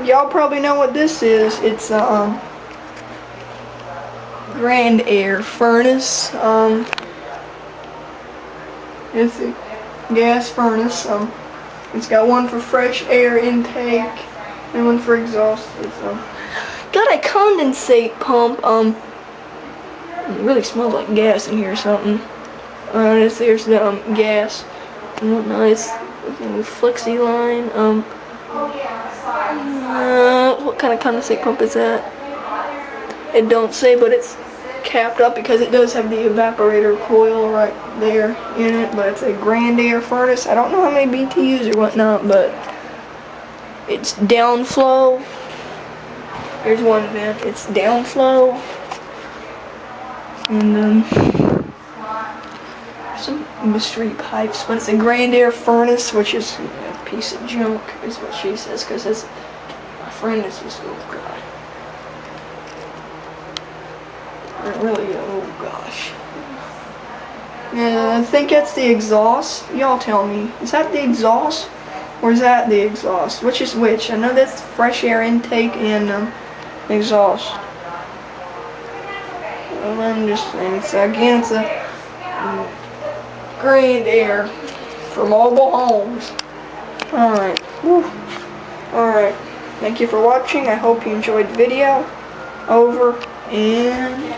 y'all probably know what this is. It's GrandAire furnace. It's a gas furnace. It's got one for fresh air intake and one for exhaust. It's got a condensate pump. It really smells like gas in here or something. There's the gas. Nice flexi line. What kind of condensate pump is that? It don't say, but it's capped up because it does have the evaporator coil right there in it. But it's a GrandAire furnace. I don't know how many BTUs or whatnot, but it's downflow. Here's one vent. It's downflow, and some mystery pipes. But it's a GrandAire furnace, which is a piece of junk, is what she says, because my friend is just, oh god. Really, oh gosh. Yeah, I think that's the exhaust. Y'all tell me. Is that the exhaust? Or is that the exhaust? Which is which? I know that's fresh air intake and exhaust. Well, I'm just saying. So again, it's a GrandAire for mobile homes. Alright. Alright. Thank you for watching. I hope you enjoyed the video. Over and